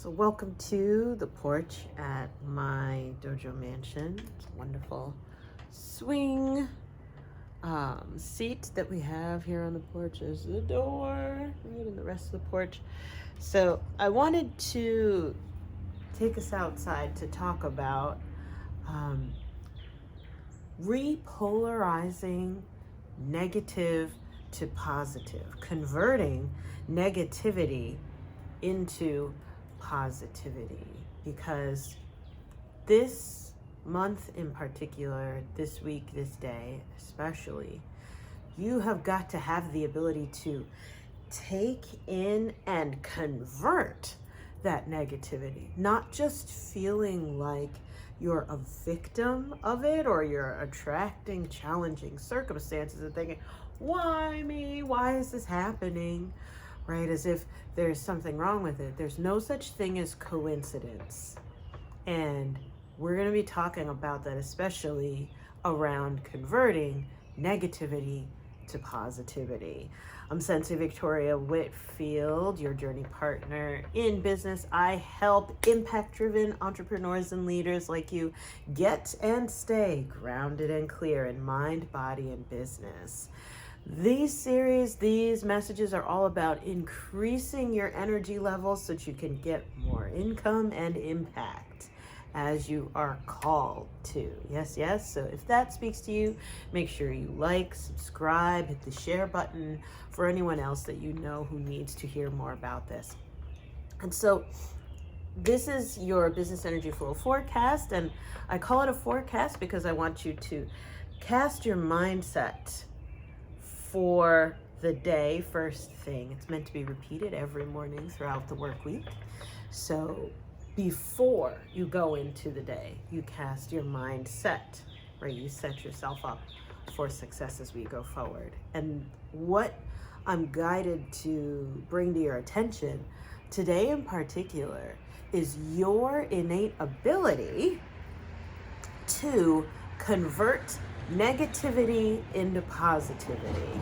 So welcome to the porch at my dojo mansion. It's a wonderful swing seat that we have here on the porch. There's the door, right, and the rest of the porch. So I wanted to take us outside to talk about repolarizing negative to positive, converting negativity into positivity, because this month in particular, this week, this day especially, you have got to have the ability to take in and convert that negativity, not just feeling like you're a victim of it or you're attracting challenging circumstances and thinking, why me? Why is this happening? Right? As if there's something wrong with it. There's no such thing as coincidence. And we're going to be talking about that, especially around converting negativity to positivity. I'm Sensei Victoria Whitfield, your journey partner in business. I help impact-driven entrepreneurs and leaders like you get and stay grounded and clear in mind, body, and business. These messages are all about increasing your energy levels so that you can get more income and impact as you are called to. Yes. So if that speaks to you, make sure you like, subscribe, hit the share button for anyone else that you know who needs to hear more about this. And so this is your business energy flow forecast, and I call it a forecast because I want you to cast your mindset for the day first thing. It's meant to be repeated every morning throughout the work week. So before you go into the day, you cast your mindset, right? You set yourself up for success as we go forward. And what I'm guided to bring to your attention today in particular is your innate ability to convert negativity into positivity.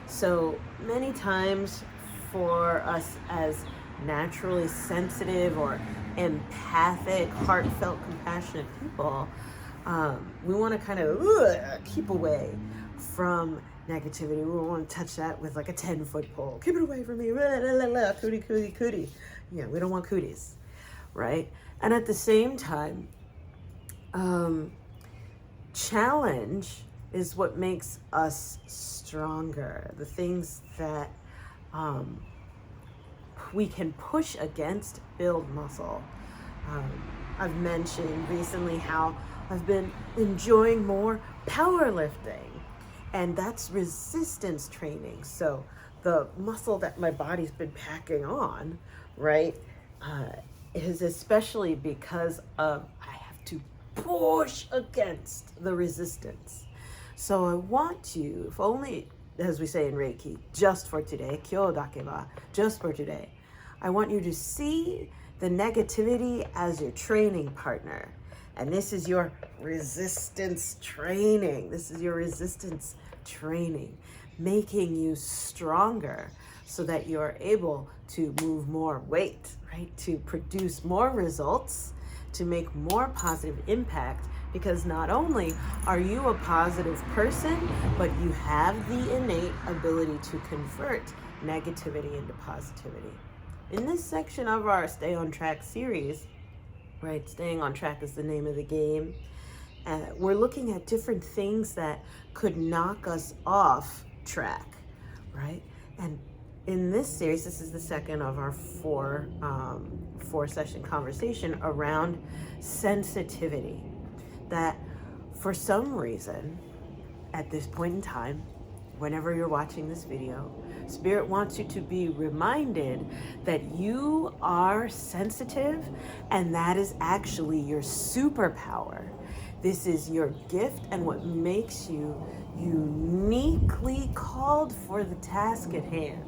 So many times for us as naturally sensitive or empathic, heartfelt, compassionate people, we want to kind of keep away from negativity. We want to touch that with like a 10-foot pole. Keep it away from me. Cootie. Yeah, we don't want cooties, right? And at the same time, challenge is what makes us stronger. The things that we can push against build muscle. I've mentioned recently how I've been enjoying more powerlifting, and that's resistance training. So the muscle that my body's been packing on, right, is especially because of I have to push against the resistance. So I want you, if only, as we say in Reiki, just for today, kyo dake wa, just for today, I want you to see the negativity as your training partner. And this is your resistance training. Making you stronger so that you're able to move more weight, right? To produce more results, to make more positive impact, because not only are you a positive person, but you have the innate ability to convert negativity into positivity. In this section of our Stay on Track series, right, staying on track is the name of the game, we're looking at different things that could knock us off track, right? And in this series, this is the second of our four session conversation around sensitivity. That for some reason, at this point in time, whenever you're watching this video, Spirit wants you to be reminded that you are sensitive, and that is actually your superpower. This is your gift and what makes you uniquely called for the task at hand.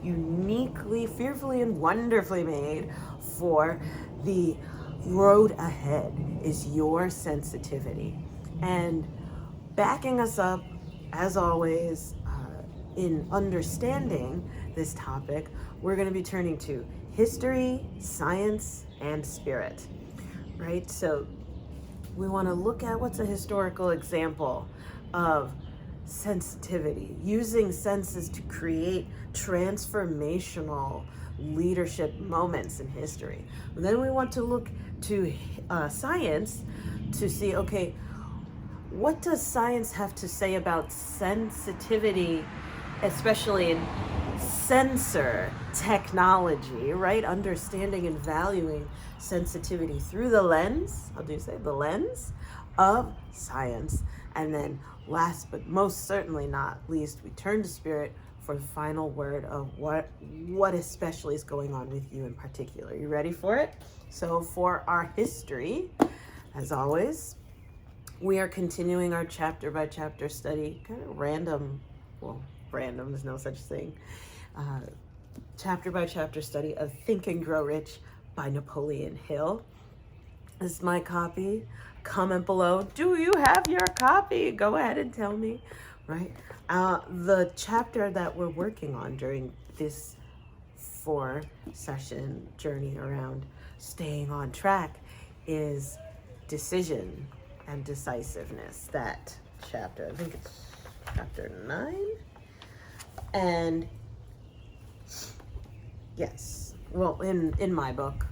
Uniquely, fearfully, and wonderfully made for the road ahead is your sensitivity. And backing us up, as always, in understanding this topic, we're going to be turning to history, science, and spirit, right? So we want to look at what's a historical example of sensitivity, using senses to create transformational leadership moments in history. Then we want to look to science to see, okay, what does science have to say about sensitivity, especially in sensor technology, right? Understanding and valuing sensitivity through the lens, how do you say, the lens of science. And then last but most certainly not least, we turn to spirit for the final word of what especially is going on with you in particular. You ready for it? So for our history, as always, we are continuing our chapter by chapter study, kind of random, there's no such thing, chapter by chapter study of Think and Grow Rich by Napoleon Hill. This is my copy. Comment below, do you have your copy? Go ahead and tell me, right? The chapter that we're working on during this 4-session journey around staying on track is decision and decisiveness. That chapter, I think it's chapter 9. And yes, well, in my book,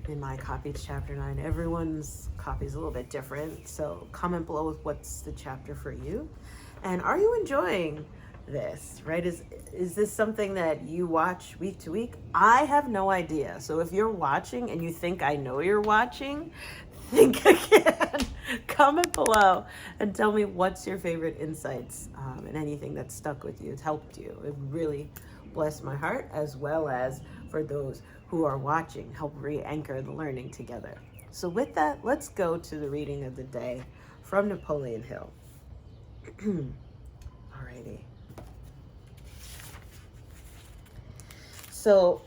in my copy, it's chapter 9. Everyone's copy is a little bit different. So comment below with what's the chapter for you. And are you enjoying this, right? Is this something that you watch week to week? I have no idea. So if you're watching and you think I know you're watching, think again. Comment below and tell me what's your favorite insights and anything that's stuck with you, it's helped you. It really blessed my heart, as well as for those who are watching, help re-anchor the learning together. So with that, let's go to the reading of the day from Napoleon Hill. Alrighty. So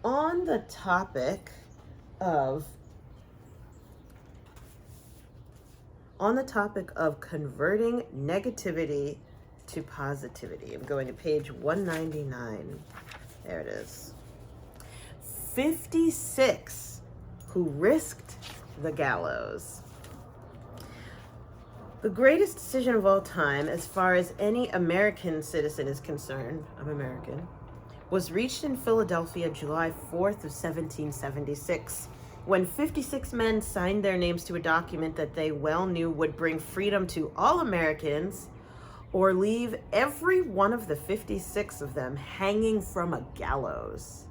on the topic of converting negativity to positivity, I'm going to page 199. There it is. 56 who risked the gallows. The greatest decision of all time, as far as any American citizen is concerned, I'm American, was reached in Philadelphia July 4th of 1776, when 56 men signed their names to a document that they well knew would bring freedom to all Americans, or leave every one of the 56 of them hanging from a gallows.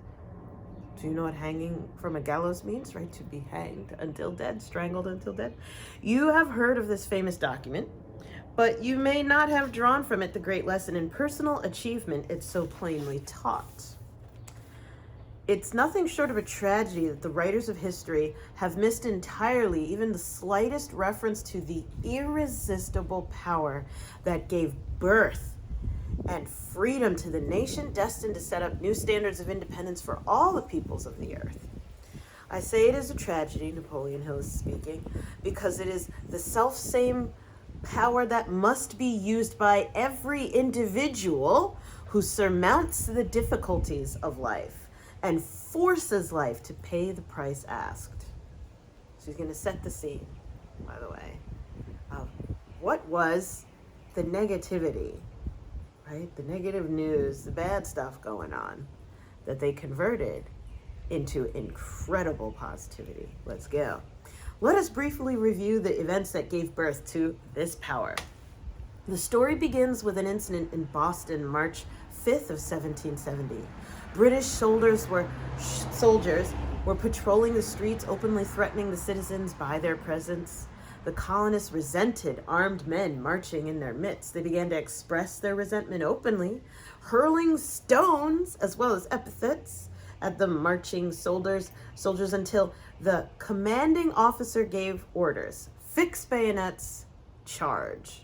Do you know what hanging from a gallows means, right? To be hanged until dead, strangled until dead. You have heard of this famous document, but you may not have drawn from it the great lesson in personal achievement it so plainly taught. It's nothing short of a tragedy that the writers of history have missed entirely even the slightest reference to the irresistible power that gave birth and freedom to the nation destined to set up new standards of independence for all the peoples of the earth. I say it is a tragedy, Napoleon Hill is speaking, because it is the self-same power that must be used by every individual who surmounts the difficulties of life and forces life to pay the price asked. So he's going to set the scene, by the way, of what was the negativity, right? The negative news, the bad stuff going on, that they converted into incredible positivity. Let's go. Let us briefly review the events that gave birth to this power. The story begins with an incident in Boston, March 5th of 1770. British soldiers were patrolling the streets, openly threatening the citizens by their presence. The colonists resented armed men marching in their midst. They began to express their resentment openly, hurling stones as well as epithets at the marching soldiers until the commanding officer gave orders: fix bayonets, charge.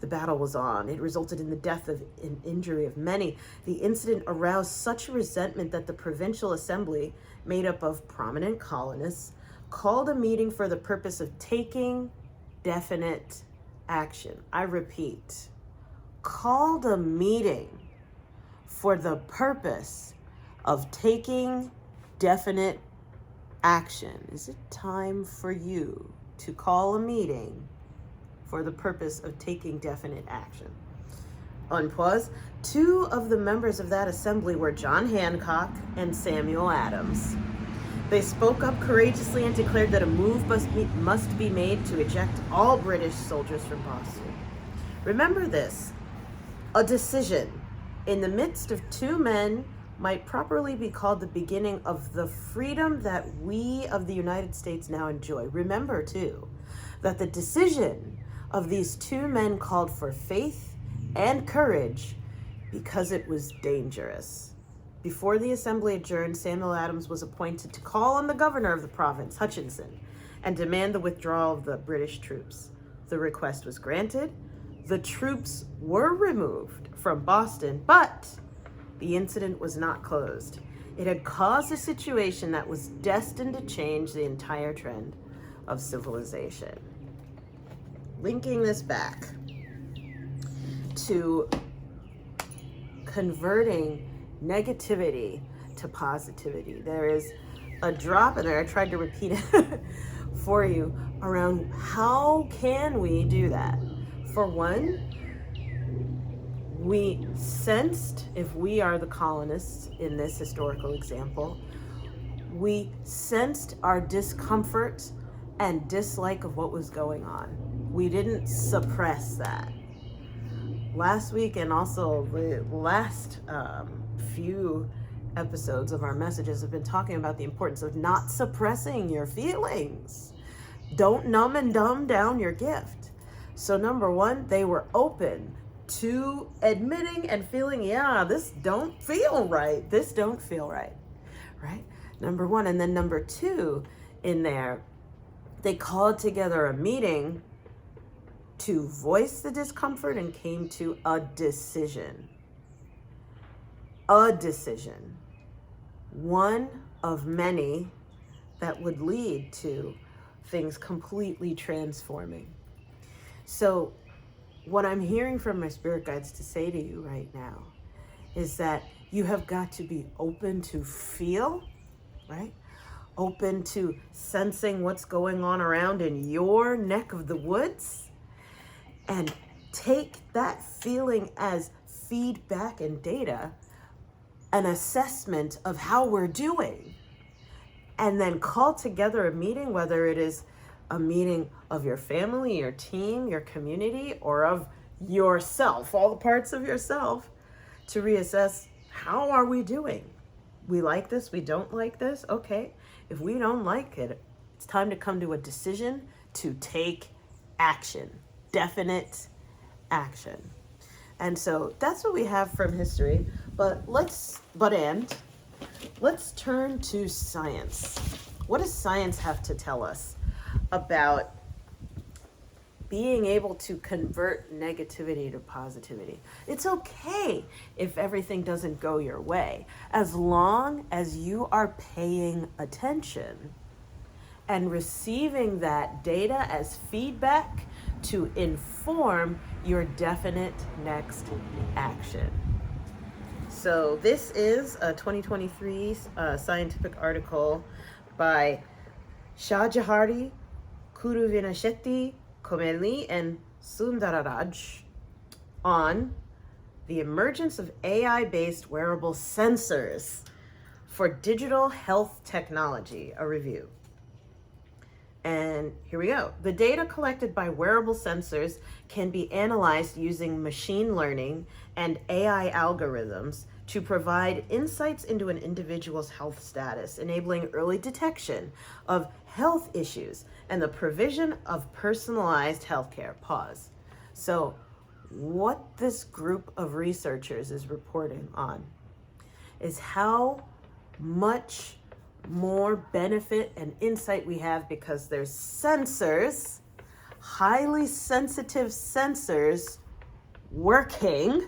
The battle was on. It resulted in the death and injury of many. The incident aroused such resentment that the Provincial Assembly, made up of prominent colonists, called a meeting for the purpose of taking definite action. I repeat, called a meeting for the purpose of taking definite action? Is it time for you to call a meeting for the purpose of taking definite action? Unpause. Two of the members of that assembly were John Hancock and Samuel Adams. They spoke up courageously and declared that a move must be made to eject all British soldiers from Boston. Remember this: a decision in the midst of two men might properly be called the beginning of the freedom that we of the United States now enjoy. Remember, too, that the decision of these two men called for faith and courage because it was dangerous. Before the assembly adjourned, Samuel Adams was appointed to call on the governor of the province, Hutchinson, and demand the withdrawal of the British troops. The request was granted. The troops were removed from Boston, but the incident was not closed. It had caused a situation that was destined to change the entire trend of civilization. Linking this back to converting negativity to positivity. There is a drop in there. I tried to repeat it for you around how can we do that. For one, we sensed, if we are the colonists in this historical example, we sensed our discomfort and dislike of what was going on. We didn't suppress that. Last week and also the last few episodes of our messages have been talking about the importance of not suppressing your feelings. Don't numb and dumb down your gift. So number one, they were open to admitting and feeling, yeah, this don't feel right. This don't feel right, right? Number one. And then number two in there, they called together a meeting to voice the discomfort and came to a decision. A decision. One of many that would lead to things completely transforming. So what I'm hearing from my spirit guides to say to you right now is that you have got to be open to feel, right? Open to sensing what's going on around in your neck of the woods, and take that feeling as feedback and data, an assessment of how we're doing, and then call together a meeting, whether it is a meeting of your family, your team, your community, or of yourself, all the parts of yourself, to reassess, how are we doing? We like this, we don't like this. Okay, if we don't like it, it's time to come to a decision to take action, definite action. And so that's what we have from history, but let's turn to science. What does science have to tell us about being able to convert negativity to positivity? It's okay if everything doesn't go your way, as long as you are paying attention and receiving that data as feedback to inform your definite next action. So this is a 2023 scientific article by Shahjahari, Kuruvinashetty, Komeli, and Sundararaj on the emergence of AI-based wearable sensors for digital health technology, a review. And here we go. The data collected by wearable sensors can be analyzed using machine learning and AI algorithms to provide insights into an individual's health status, enabling early detection of health issues and the provision of personalized healthcare. Pause. So what this group of researchers is reporting on is how much more benefit and insight we have because there's sensors, highly sensitive sensors working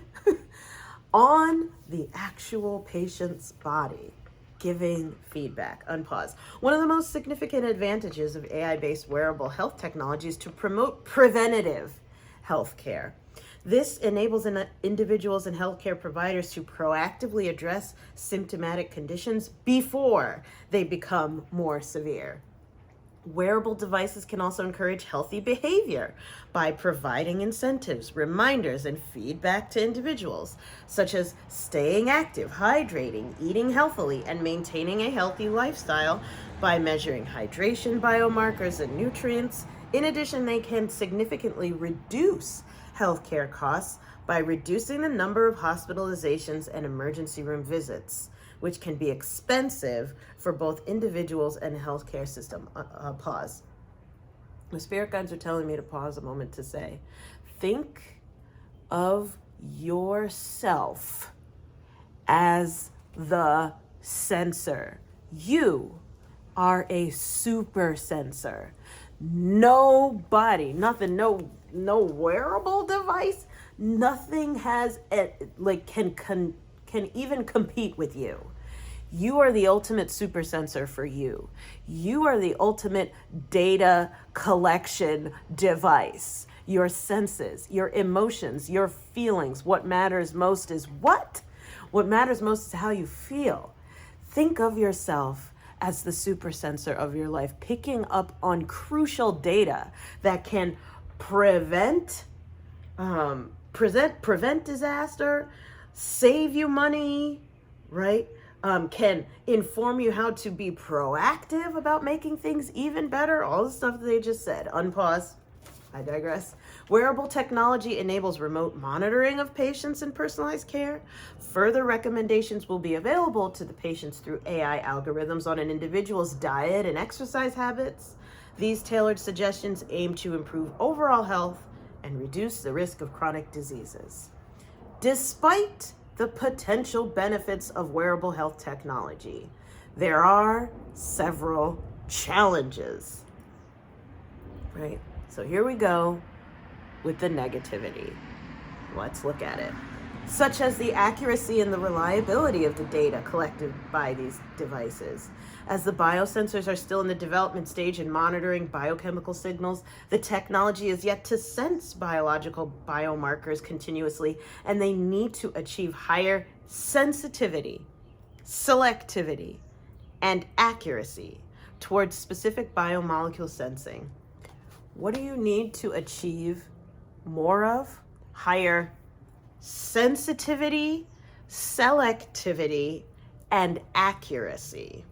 on the actual patient's body, giving feedback. Unpause. One of the most significant advantages of AI-based wearable health technology is to promote preventative health care. This enables individuals and healthcare providers to proactively address symptomatic conditions before they become more severe. Wearable devices can also encourage healthy behavior by providing incentives, reminders, and feedback to individuals, such as staying active, hydrating, eating healthily, and maintaining a healthy lifestyle by measuring hydration biomarkers and nutrients. In addition, they can significantly reduce healthcare costs by reducing the number of hospitalizations and emergency room visits, which can be expensive for both individuals and the healthcare system. Pause. The spirit guides are telling me to pause a moment to say, think of yourself as the sensor. You are a super sensor. Nobody, nothing, no wearable device, nothing has can even compete with you. You are the ultimate super sensor for you. You are the ultimate data collection device. Your senses, your emotions, your feelings. What matters most is what? What matters most is how you feel. Think of yourself as the super sensor of your life, picking up on crucial data that can prevent disaster, save you money, right? Can inform you how to be proactive about making things even better. All the stuff that they just said. Unpause. I digress. Wearable technology enables remote monitoring of patients and personalized care. Further recommendations will be available to the patients through AI algorithms on an individual's diet and exercise habits. These tailored suggestions aim to improve overall health and reduce the risk of chronic diseases. Despite the potential benefits of wearable health technology, there are several challenges, right? So here we go with the negativity. Let's look at it. Such as the accuracy and the reliability of the data collected by these devices. As the biosensors are still in the development stage in monitoring biochemical signals, the technology is yet to sense biological biomarkers continuously, and they need to achieve higher sensitivity, selectivity, and accuracy towards specific biomolecule sensing. What do you need to achieve more of? Higher sensitivity, selectivity, and accuracy,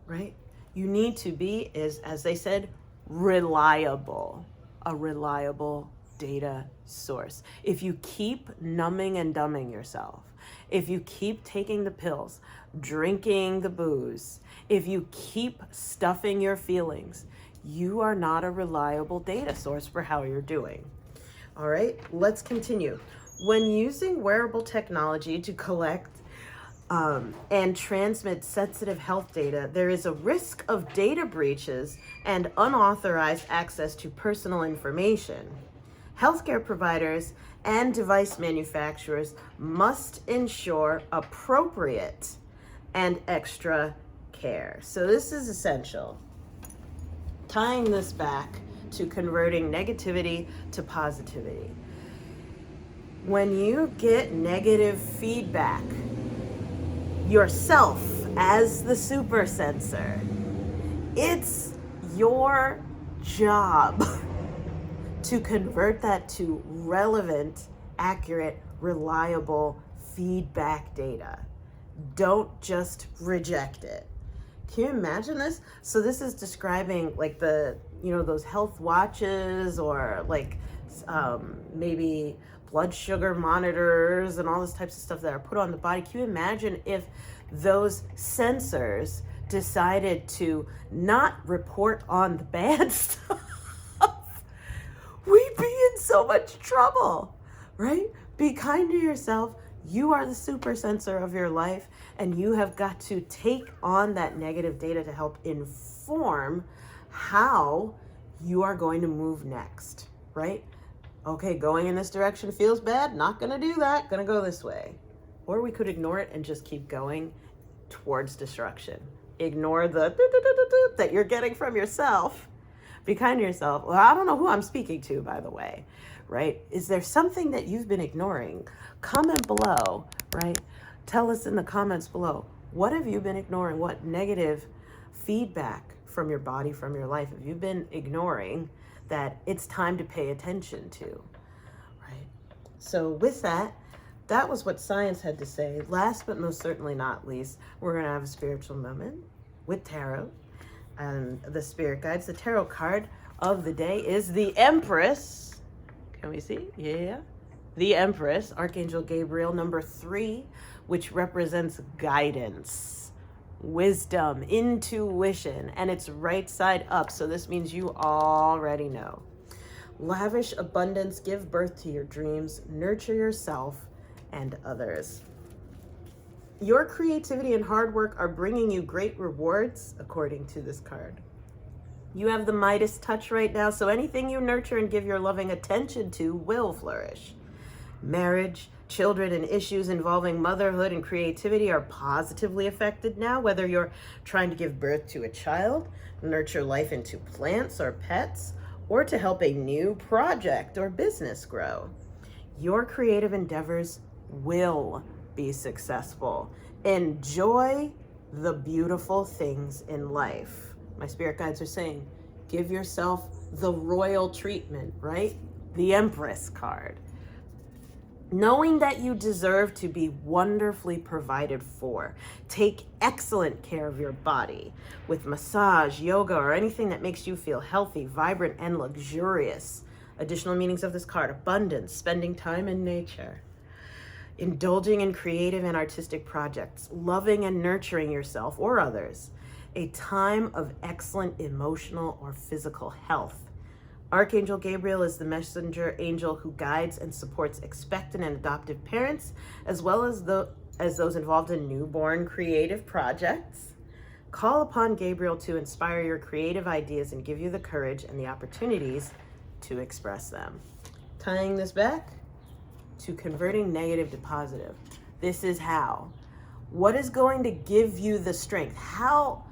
right? You need to be, as they said, reliable, a reliable data source. If you keep numbing and dumbing yourself, if you keep taking the pills, drinking the booze, if you keep stuffing your feelings, you are not a reliable data source for how you're doing. All right, let's continue. When using wearable technology to collect and transmit sensitive health data, there is a risk of data breaches and unauthorized access to personal information. Healthcare providers and device manufacturers must ensure appropriate and extra care. So this is essential. Tying this back to converting negativity to positivity. When you get negative feedback, yourself as the super sensor, it's your job to convert that to relevant, accurate, reliable feedback data. Don't just reject it. Can you imagine this? So this is describing like those health watches or maybe blood sugar monitors and all those types of stuff that are put on the body. Can you imagine if those sensors decided to not report on the bad stuff? We'd be in so much trouble, right? Be kind to yourself. You are the super sensor of your life, and you have got to take on that negative data to help inform how you are going to move next, right? Okay, going in this direction feels bad, not gonna do that, gonna go this way. Or we could ignore it and just keep going towards destruction. Ignore the that you're getting from yourself. Be kind to yourself. Well, I don't know who I'm speaking to, by the way, right? Is there something that you've been ignoring? Comment below, right? Tell us in the comments below, what have you been ignoring? What negative feedback from your body, from your life, have you been ignoring that it's time to pay attention to, right? So with that, that was what science had to say. Last but most certainly not least, we're going to have a spiritual moment with tarot and the spirit guides. The tarot card of the day is the Empress. Can we see? Yeah. The Empress, Archangel Gabriel, number 3, which represents guidance, wisdom, intuition, and it's right side up. So this means you already know. Lavish abundance, give birth to your dreams, nurture yourself and others. Your creativity and hard work are bringing you great rewards, according to this card. You have the Midas touch right now, so anything you nurture and give your loving attention to will flourish. Marriage, children, and issues involving motherhood and creativity are positively affected now, whether you're trying to give birth to a child, nurture life into plants or pets, or to help a new project or business grow. Your creative endeavors will be successful. Enjoy the beautiful things in life. My spirit guides are saying, give yourself the royal treatment, right? The Empress card. Knowing that you deserve to be wonderfully provided for. Take excellent care of your body with massage, yoga, or anything that makes you feel healthy, vibrant, and luxurious. Additional meanings of this card: abundance, spending time in nature, indulging in creative and artistic projects, loving and nurturing yourself or others, a time of excellent emotional or physical health. Archangel Gabriel is the messenger angel who guides and supports expectant and adoptive parents, as well as those involved in newborn creative projects. Call upon Gabriel to inspire your creative ideas and give you the courage and the opportunities to express them. Tying this back to converting negative to positive. This is how. What is going to give you the strength? How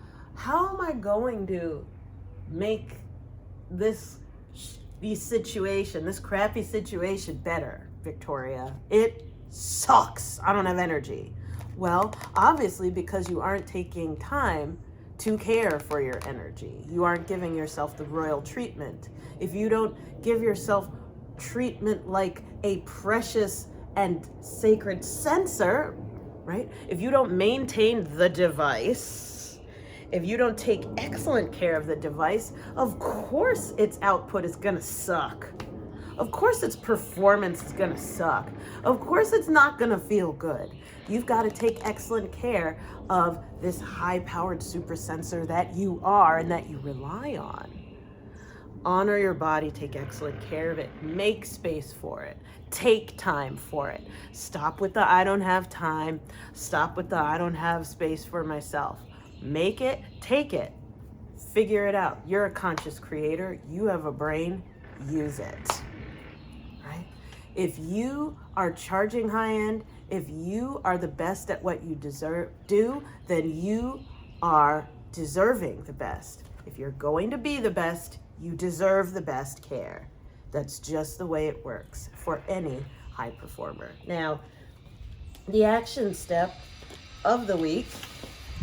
am I going to make this crappy situation better, Victoria? It sucks. I don't have energy. Well, obviously, because you aren't taking time to care for your energy. You aren't giving yourself the royal treatment. If you don't give yourself treatment like a precious and sacred sensor, right? If you don't maintain the device, if you don't take excellent care of the device, of course its output is gonna suck. Of course its performance is gonna suck. Of course it's not gonna feel good. You've got to take excellent care of this high-powered super sensor that you are and that you rely on. Honor your body, take excellent care of it, make space for it, take time for it. Stop with the I don't have time, stop with the I don't have space for myself. Make it, take it, figure it out. You're a conscious creator, you have a brain, use it, right? If you are charging high end, if you are the best at what you do, then you are deserving the best. If you're going to be the best, you deserve the best care. That's just the way it works for any high performer. Now, the action step of the week,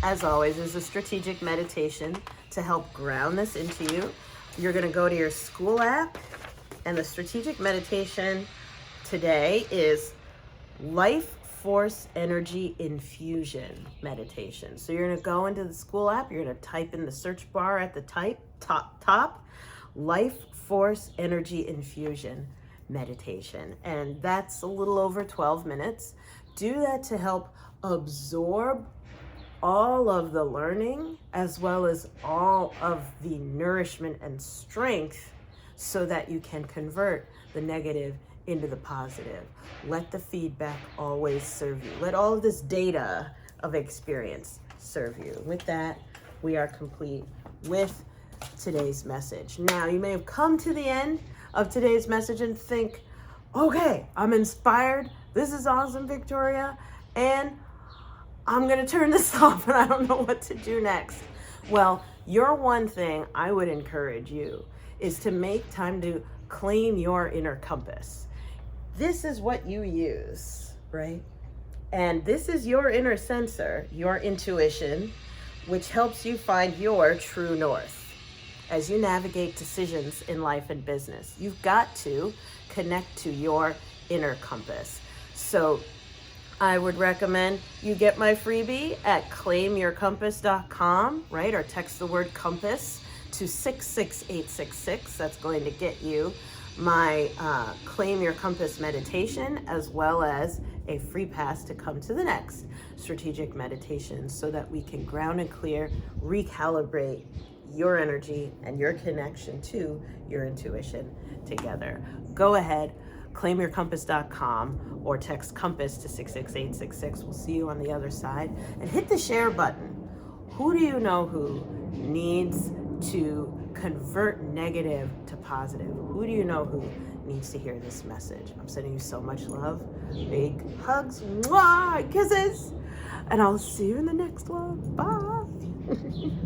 as always, is a strategic meditation to help ground this into you. You're going to go to your school app, and the strategic meditation today is Life Force Energy Infusion meditation. So you're going to go into the school app, you're going to type in the search bar at the top, Life Force Energy Infusion meditation. And that's a little over 12 minutes. Do that to help absorb all of the learning as well as all of the nourishment and strength so that you can convert the negative into the positive. Let the feedback always serve you. Let all of this data of experience serve you. With that, we are complete with today's message. Now, you may have come to the end of today's message and think, okay, I'm inspired. This is awesome, Victoria. And I'm going to turn this off and I don't know what to do next. Well, your one thing I would encourage you is to make time to claim your inner compass. This is what you use, right? And this is your inner sensor, your intuition, which helps you find your true north. As you navigate decisions in life and business, you've got to connect to your inner compass. So I would recommend you get my freebie at claimyourcompass.com, right? Or text the word compass to 66866. That's going to get you my Claim Your Compass meditation, as well as a free pass to come to the next strategic meditation, so that we can ground and clear, recalibrate your energy and your connection to your intuition together. Go ahead, claimyourcompass.com, or text compass to 66866. We'll see you on the other side. And hit the share button. Who do you know who needs to convert negative to positive? Who do you know who needs to hear this message? I'm sending you so much love. Big hugs, mwah, kisses. And I'll see you in the next one. Bye.